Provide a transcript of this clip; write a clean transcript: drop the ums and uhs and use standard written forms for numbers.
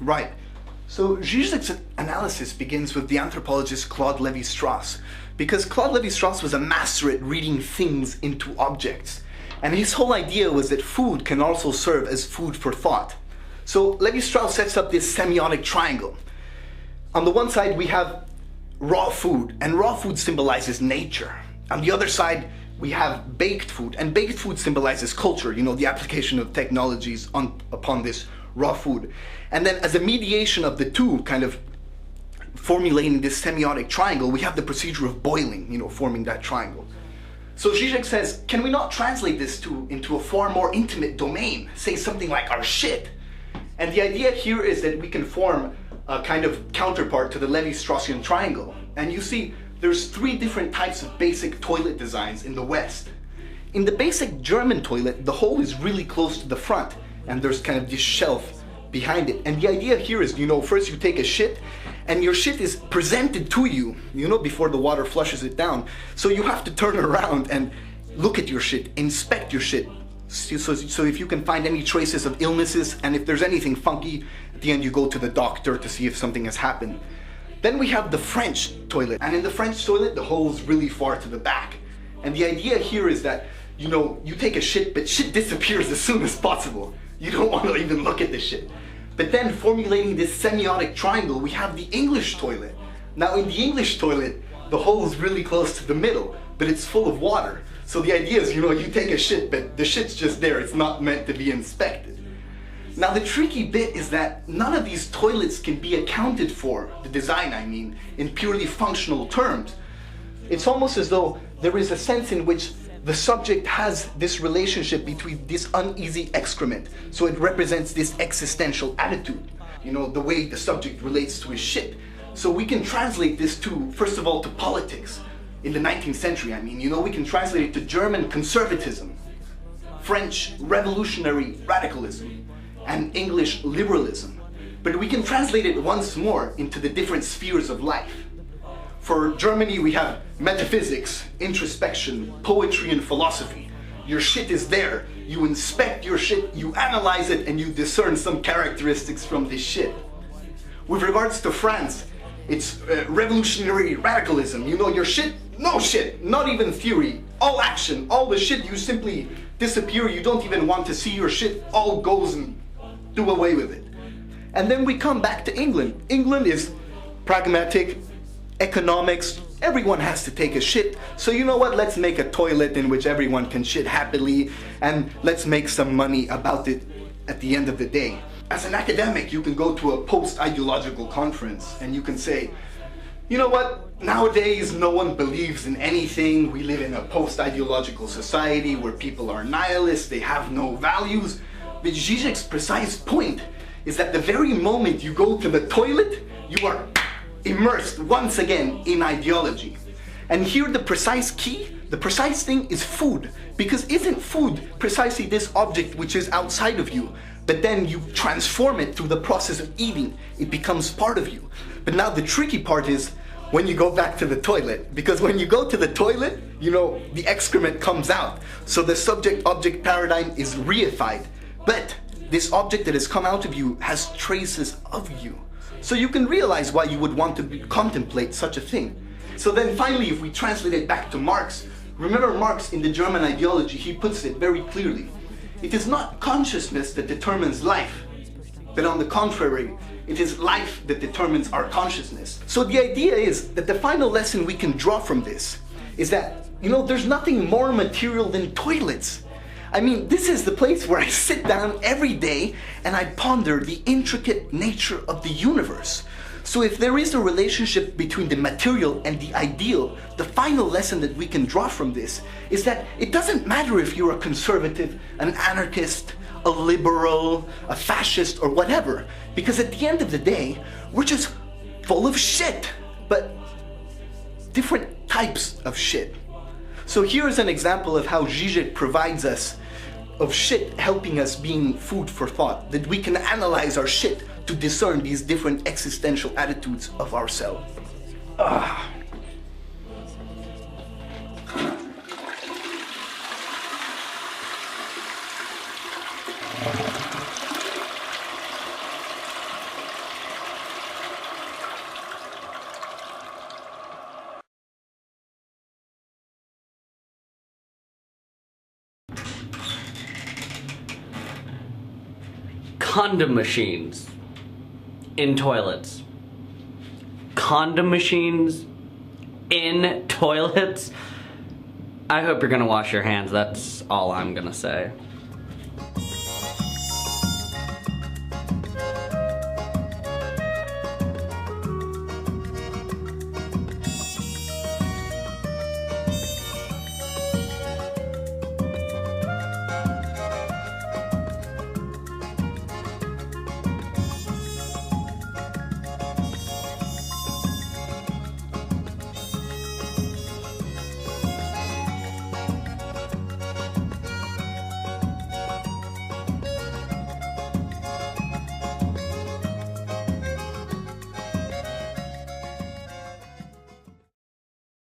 Right. So Zizek's analysis begins with the anthropologist Claude Lévi-Strauss, because Claude Lévi-Strauss was a master at reading things into objects. And his whole idea was that food can also serve as food for thought. So Lévi-Strauss sets up this semiotic triangle. On the one side we have raw food, and raw food symbolizes nature. On the other side we have baked food, and baked food symbolizes culture, the application of technologies upon this raw food. And then as a mediation of the two, kind of formulating this semiotic triangle, we have the procedure of boiling, forming that triangle. So Zizek says, can we not translate this into a far more intimate domain, say something like our shit? And the idea here is that we can form a kind of counterpart to the Lévi-Straussian triangle. And you see, there's 3 different types of basic toilet designs in the West. In the basic German toilet, the hole is really close to the front, and there's kind of this shelf behind it. And the idea here is, first you take a shit, and your shit is presented to you, before the water flushes it down. So you have to turn around and look at your shit, inspect your shit. So if you can find any traces of illnesses, and if there's anything funky, at the end you go to the doctor to see if something has happened. Then we have the French toilet, and in the French toilet, the hole is really far to the back. And the idea here is that, you take a shit, but shit disappears as soon as possible. You don't want to even look at the shit. But then formulating this semiotic triangle, we have the English toilet. Now in the English toilet, the hole is really close to the middle, but it's full of water. So the idea is, you take a shit, but the shit's just there. It's not meant to be inspected. Now the tricky bit is that none of these toilets can be accounted for, the design I mean, in purely functional terms. It's almost as though there is a sense in which the subject has this relationship between this uneasy excrement. So it represents this existential attitude, the way the subject relates to his shit. So we can translate this first of all, to politics. In the 19th century, we can translate it to German conservatism, French revolutionary radicalism, and English liberalism. But we can translate it once more into the different spheres of life. For Germany, we have metaphysics, introspection, poetry, and philosophy. Your shit is there. You inspect your shit, you analyze it, and you discern some characteristics from this shit. With regards to France, it's revolutionary radicalism. Your shit, no shit, not even theory, all action, all the shit, you simply disappear, you don't even want to see your shit, all goes and do away with it. And then we come back to England. England is pragmatic, economics, everyone has to take a shit, so let's make a toilet in which everyone can shit happily, and let's make some money about it at the end of the day. As an academic, you can go to a post-ideological conference and you can say, nowadays no one believes in anything, we live in a post-ideological society where people are nihilists, they have no values. But Zizek's precise point is that the very moment you go to the toilet, you are immersed once again in ideology. And here the precise key, the precise thing is food. Because isn't food precisely this object which is outside of you, but then you transform it through the process of eating, it becomes part of you. But now the tricky part is when you go back to the toilet, because when you go to the toilet, the excrement comes out. So the subject-object paradigm is reified. But this object that has come out of you has traces of you. So you can realize why you would want to contemplate such a thing. So then finally, if we translate it back to Marx, remember Marx in the German ideology, he puts it very clearly. It is not consciousness that determines life, but on the contrary, it is life that determines our consciousness. So the idea is that the final lesson we can draw from this is that, there's nothing more material than toilets. This is the place where I sit down every day and I ponder the intricate nature of the universe. So if there is a relationship between the material and the ideal, the final lesson that we can draw from this is that it doesn't matter if you're a conservative, an anarchist, a liberal, a fascist, or whatever, because at the end of the day, we're just full of shit, but different types of shit. So here's an example of how Zizek provides us of shit helping us being food for thought, that we can analyze our shit to discern these different existential attitudes of ourselves. condom machines in toilets. Condom machines in toilets? I hope you're gonna wash your hands, that's all I'm gonna say.